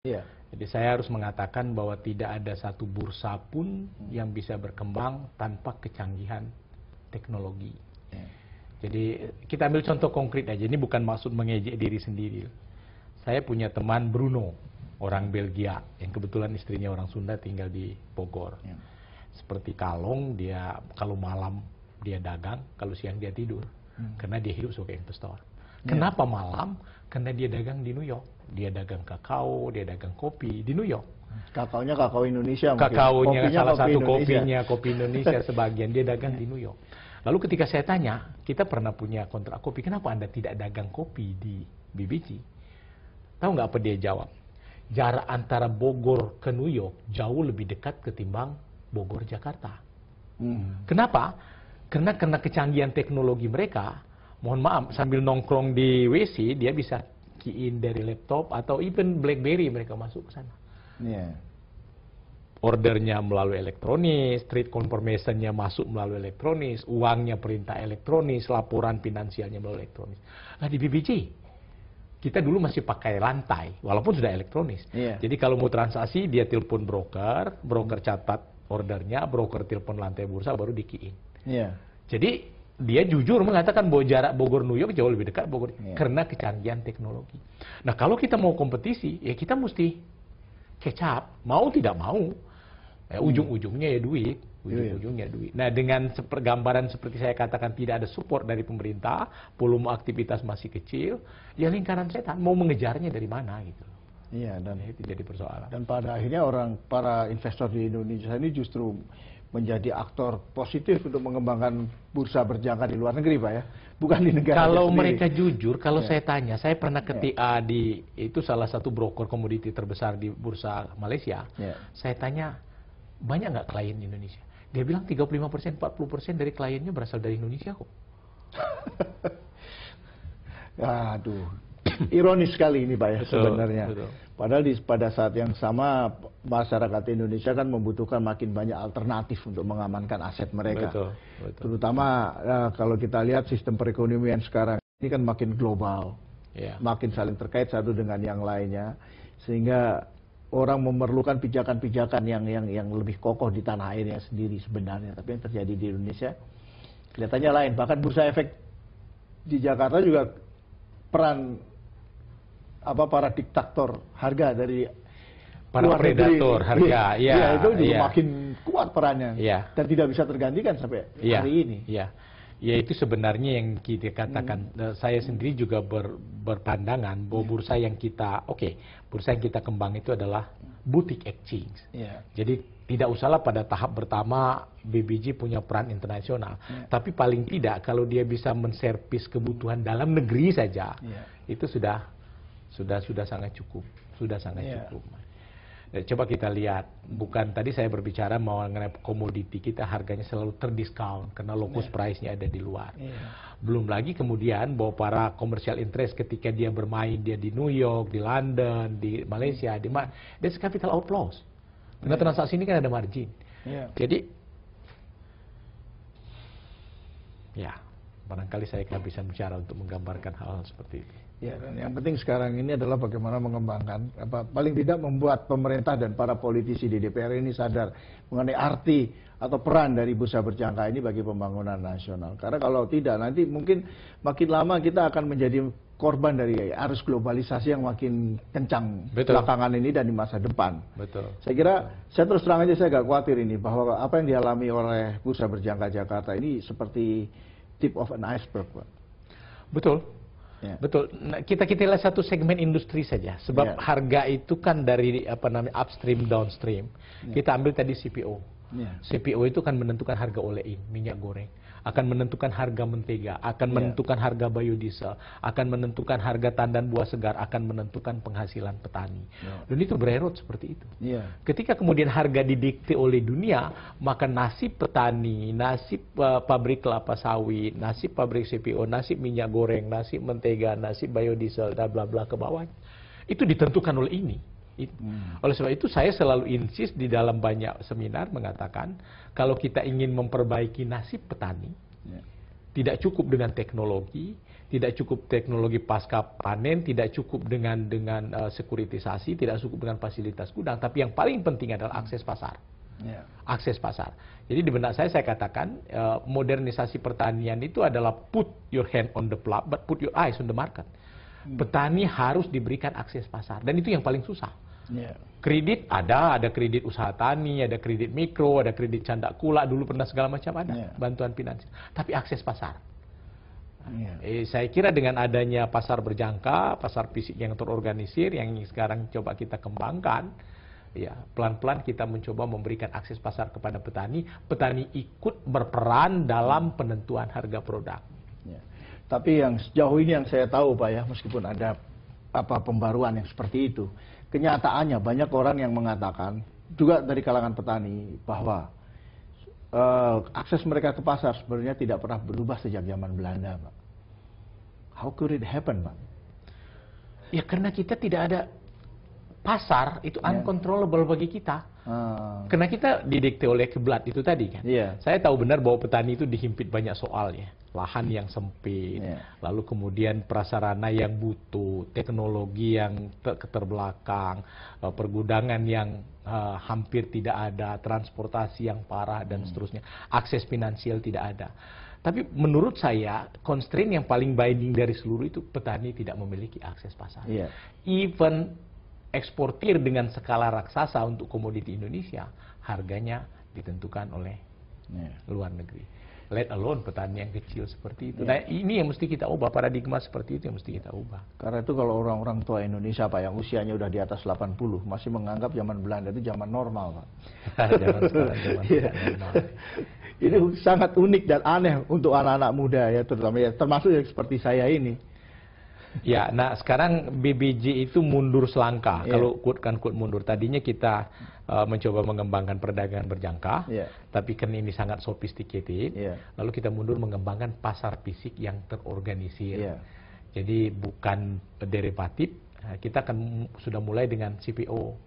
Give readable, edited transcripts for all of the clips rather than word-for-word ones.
Iya. Jadi saya harus mengatakan bahwa tidak ada satu bursa pun yang bisa berkembang tanpa kecanggihan teknologi. Jadi kita ambil contoh konkret aja, ini bukan maksud mengejek diri sendiri. Saya punya teman Bruno, orang Belgia, yang kebetulan istrinya orang Sunda tinggal di Bogor. Seperti Kalong, dia kalau malam dia dagang, kalau siang dia tidur. Karena dia hidup sebagai investor. Kenapa malam? Karena dia dagang di New York. Dia dagang kakao, dia dagang kopi di New York. Kakaonya kakao Indonesia mungkin. Kakaonya Kopinya salah kopi satu Indonesia. kopinya kopi Indonesia sebagian dia dagang di New York. Lalu ketika saya tanya, kita pernah punya kontrak kopi, kenapa Anda tidak dagang kopi di BBG? Tahu nggak apa dia jawab? Jarak antara Bogor ke New York jauh lebih dekat ketimbang Bogor Jakarta. Kenapa? Karena kecanggihan teknologi mereka, mohon maaf, sambil nongkrong di WC dia bisa key in dari laptop atau even BlackBerry mereka masuk ke sana. Ordernya melalui elektronis, trade confirmation-nya masuk melalui elektronis, uangnya perintah elektronis, laporan finansialnya melalui elektronis. Nah di BBJ, kita dulu masih pakai lantai, walaupun sudah elektronis. Jadi kalau mau transaksi, dia telepon broker, broker catat ordernya, broker telepon lantai bursa, baru di-key in. Jadi dia jujur mengatakan bahwa jarak Bogor New York jauh lebih dekat Bogor karena kecanggihan teknologi. Nah kalau kita mau kompetisi, ya kita mesti catch up, mau tidak mau. Ujung-ujungnya ya duit, ujung-ujungnya duit. Nah dengan gambaran seperti saya katakan tidak ada support dari pemerintah, volume aktivitas masih kecil, ya lingkaran setan mau mengejarnya dari mana gitu. Dan itu jadi persoalan. Dan pada akhirnya para investor di Indonesia ini justru menjadi aktor positif untuk mengembangkan bursa berjangka di luar negeri, Pak ya, bukan di negara Kalau sendiri. mereka jujur, kalau saya tanya, saya pernah ke TA itu salah satu broker komoditi terbesar di bursa Malaysia. Saya tanya, banyak nggak klien Indonesia? Dia bilang 35%, 40% dari kliennya berasal dari Indonesia kok. Aduh, ironis sekali ini Pak ya sebenarnya. Betul. Padahal pada saat yang sama masyarakat Indonesia kan membutuhkan makin banyak alternatif untuk mengamankan aset mereka. Betul. Terutama kalau kita lihat sistem perekonomian sekarang ini kan makin global, makin saling terkait satu dengan yang lainnya, sehingga orang memerlukan pijakan-pijakan yang lebih kokoh di tanah airnya sendiri sebenarnya. Tapi yang terjadi di Indonesia kelihatannya lain. Bahkan bursa efek di Jakarta juga peran para diktator harga dari para luar predator negeri, harga, itu juga makin kuat perannya dan tidak bisa tergantikan sampai hari ini. Ya itu sebenarnya yang kita katakan. Saya sendiri juga berpandangan bahwa bursa yang kita bursa yang kita kembang itu adalah boutique exchange. Jadi tidak usahlah pada tahap pertama BBG punya peran internasional, tapi paling tidak kalau dia bisa menservis kebutuhan dalam negeri saja, itu sudah sangat cukup, cukup. Coba kita lihat, bukan tadi saya berbicara mengenai komoditi kita harganya selalu terdiskon karena lokus price-nya ada di luar. Belum lagi kemudian bahwa para commercial interest ketika dia bermain dia di New York, di London, di Malaysia, that's capital outflows. Karena transaksi ini kan ada margin. Jadi barangkali saya kehabisan bicara untuk menggambarkan hal-hal seperti itu. Dan yang penting sekarang ini adalah bagaimana mengembangkan, paling tidak membuat pemerintah dan para politisi di DPR ini sadar mengenai arti atau peran dari bursa berjangka ini bagi pembangunan nasional. Karena kalau tidak, nanti mungkin makin lama kita akan menjadi korban dari arus globalisasi yang makin kencang belakangan ini dan di masa depan. Saya kira, saya terus terang aja saya agak khawatir ini bahwa apa yang dialami oleh bursa berjangka Jakarta ini seperti tip of an iceberg, Pak. Betul. Nah, kita lihat satu segmen industri saja, sebab harga itu kan dari upstream downstream. Kita ambil tadi CPO. CPO itu kan menentukan harga olein, minyak goreng, akan menentukan harga mentega, akan menentukan harga biodiesel, akan menentukan harga tandan buah segar, akan menentukan penghasilan petani. Dan itu bererot seperti itu. Ketika kemudian harga didikte oleh dunia, maka nasib petani, nasib pabrik kelapa sawit, nasib pabrik CPO, nasib minyak goreng, nasib mentega, nasib biodiesel, dan bla bla ke bawah, itu ditentukan oleh ini. Oleh sebab itu saya selalu insist di dalam banyak seminar mengatakan kalau kita ingin memperbaiki nasib petani, tidak cukup dengan teknologi, tidak cukup teknologi pasca panen, tidak cukup dengan sekuritisasi, tidak cukup dengan fasilitas gudang, tapi yang paling penting adalah akses pasar. Akses pasar. Jadi di benak saya katakan modernisasi pertanian itu adalah put your hand on the plow, but put your eyes on the market. Petani harus diberikan akses pasar, dan itu yang paling susah. Kredit ada kredit usaha tani, ada kredit mikro, ada kredit canda kula, dulu pernah segala macam ada, bantuan finansial. Tapi akses pasar. Saya kira dengan adanya pasar berjangka, pasar fisik yang terorganisir, yang sekarang coba kita kembangkan, ya pelan-pelan kita mencoba memberikan akses pasar kepada petani. Petani ikut berperan dalam penentuan harga produk. Tapi yang sejauh ini yang saya tahu Pak ya, meskipun ada pembaruan yang seperti itu, kenyataannya banyak orang yang mengatakan, juga dari kalangan petani, bahwa akses mereka ke pasar sebenarnya tidak pernah berubah sejak zaman Belanda, Pak. How could it happen, Pak? Ya karena kita tidak ada pasar, itu uncontrollable bagi kita. Karena kita didikte oleh kiblat itu tadi kan. Saya tahu benar bahwa petani itu dihimpit banyak soal ya. Lahan yang sempit, lalu kemudian prasarana yang butuh, teknologi yang keterbelakang, pergudangan yang hampir tidak ada, transportasi yang parah dan seterusnya, akses finansial tidak ada. Tapi menurut saya, constraint yang paling binding dari seluruh itu, petani tidak memiliki akses pasar. Even eksportir dengan skala raksasa untuk komoditi Indonesia, harganya ditentukan oleh luar negeri. Let alone petani yang kecil seperti itu. Nah ini yang mesti kita ubah, paradigma seperti itu yang mesti kita ubah. Karena itu kalau orang-orang tua Indonesia Pak, yang usianya udah di atas 80, masih menganggap zaman Belanda itu zaman normal Pak. Zaman sekarang zaman normal. Ini sangat unik dan aneh untuk anak-anak muda ya, terutama ya, termasuk yang seperti saya ini. Ya, nah sekarang BBJ itu mundur selangkah. Kalau quote mundur, tadinya kita mencoba mengembangkan perdagangan berjangka, tapi kan ini sangat sophisticated. Lalu kita mundur mengembangkan pasar fisik yang terorganisir. Jadi bukan derivatif, kita akan sudah mulai dengan CPO.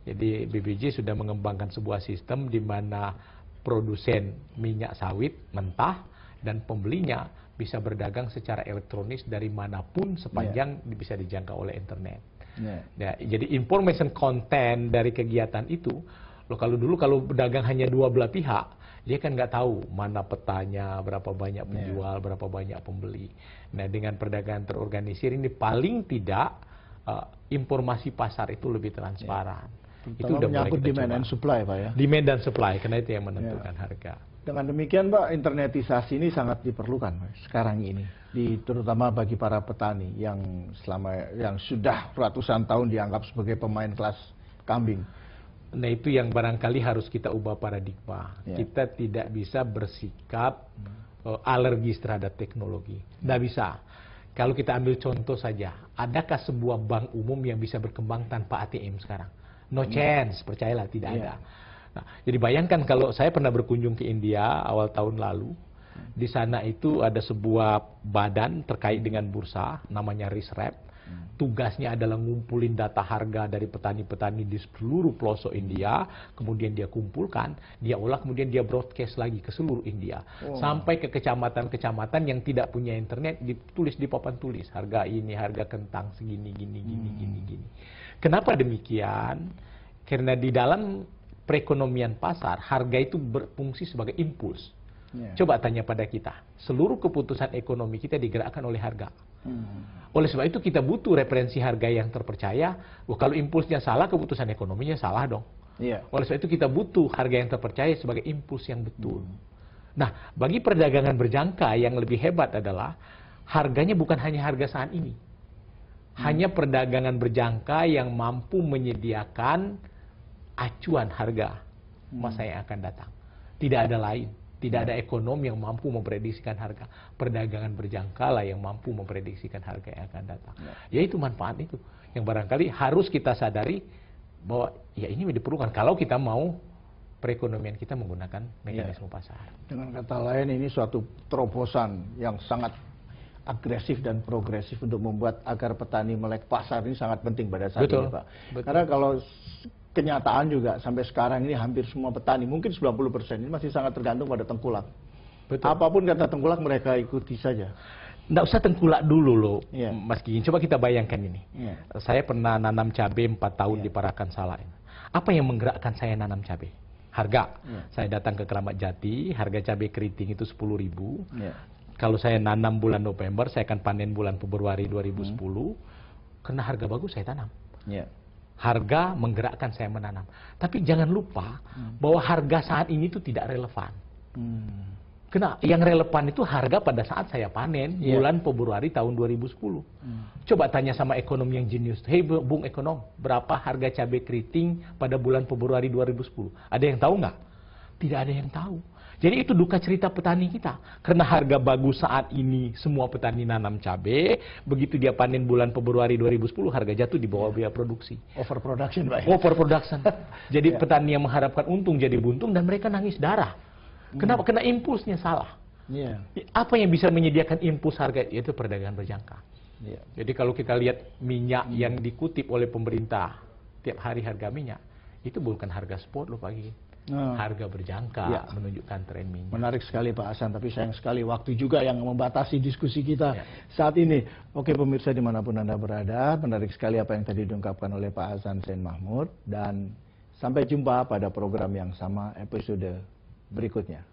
Jadi BBJ sudah mengembangkan sebuah sistem di mana produsen minyak sawit mentah dan pembelinya bisa berdagang secara elektronis dari manapun sepanjang bisa dijangkau oleh internet. Jadi information content dari kegiatan itu, kalau dulu kalau berdagang hanya dua belah pihak, dia kan nggak tahu mana petanya, berapa banyak penjual, berapa banyak pembeli. Nah dengan perdagangan terorganisir ini paling tidak informasi pasar itu lebih transparan. Itu udah menyangkut demand and supply Pak ya. Demand dan supply, karena itu yang menentukan harga. Dengan demikian Pak, internetisasi ini sangat diperlukan sekarang ini, terutama bagi para petani yang sudah ratusan tahun dianggap sebagai pemain kelas kambing. Nah itu yang barangkali harus kita ubah paradigma. Kita tidak bisa bersikap alergis terhadap teknologi. Nggak bisa. Kalau kita ambil contoh saja, adakah sebuah bank umum yang bisa berkembang tanpa ATM sekarang? No chance, percayalah tidak ada. Nah, jadi bayangkan kalau saya pernah berkunjung ke India awal tahun lalu, di sana itu ada sebuah badan terkait dengan bursa, namanya RISREP. Tugasnya adalah ngumpulin data harga dari petani-petani di seluruh pelosok India, kemudian dia kumpulkan, dia olah, kemudian dia broadcast lagi ke seluruh India. Sampai ke kecamatan-kecamatan yang tidak punya internet, ditulis di papan tulis, harga ini, harga kentang segini, gini. Kenapa demikian? Karena di dalam perekonomian pasar, harga itu berfungsi sebagai impuls. Coba tanya pada kita, seluruh keputusan ekonomi kita digerakkan oleh harga. Oleh sebab itu kita butuh referensi harga yang terpercaya. Kalau impulsnya salah, keputusan ekonominya salah dong. Oleh sebab itu kita butuh harga yang terpercaya sebagai impuls yang betul. Nah, bagi perdagangan berjangka yang lebih hebat adalah harganya bukan hanya harga saat ini. Hanya perdagangan berjangka yang mampu menyediakan acuan harga masa yang akan datang. Tidak ada lain. Tidak ada ekonom yang mampu memprediksikan harga. Perdagangan berjangka lah yang mampu memprediksikan harga yang akan datang. Yaitu manfaat itu. Yang barangkali harus kita sadari bahwa ya ini diperlukan kalau kita mau perekonomian kita menggunakan mekanisme pasar. Dengan kata lain ini suatu terobosan yang sangat agresif dan progresif untuk membuat agar petani melek pasar ini sangat penting pada saat ini Pak. Karena kalau kenyataan juga sampai sekarang ini hampir semua petani, mungkin 90% ini masih sangat tergantung pada tengkulak. Apapun kata tengkulak mereka ikuti saja. nggak usah tengkulak dulu loh, Mas Gigin. Coba kita bayangkan ini. Saya pernah nanam cabai 4 tahun di Parakan Salak. Apa yang menggerakkan saya nanam cabai? Harga. Saya datang ke Keramat Jati, harga cabai keriting itu 10.000. Kalau saya nanam bulan November, saya akan panen bulan Februari 2010. Karena harga bagus, saya tanam. Harga menggerakkan saya menanam. Tapi jangan lupa bahwa harga saat ini itu tidak relevan. Karena yang relevan itu harga pada saat saya panen bulan Februari tahun 2010. Coba tanya sama ekonom yang jenius. Hei Bung Ekonom, berapa harga cabai keriting pada bulan Februari 2010? Ada yang tahu nggak? Tidak ada yang tahu. Jadi itu duka cerita petani kita. Karena harga bagus saat ini semua petani nanam cabai, begitu dia panen bulan Februari 2010 harga jatuh di bawah biaya produksi. Overproduction, Pak. Overproduction. Jadi petani yang mengharapkan untung jadi buntung dan mereka nangis darah. Kenapa? Kena impulsnya salah. Apa yang bisa menyediakan impuls harga? Itu perdagangan berjangka. Jadi kalau kita lihat minyak yang dikutip oleh pemerintah, tiap hari harga minyak, itu bukan harga spot loh Pak Gigin. Harga berjangka menunjukkan tren minyak. Menarik sekali Pak Hasan, tapi sayang sekali waktu juga yang membatasi diskusi kita saat ini. Oke pemirsa dimanapun Anda berada, menarik sekali apa yang tadi diungkapkan oleh Pak Hasan Zain Mahmud. Dan sampai jumpa pada program yang sama episode berikutnya.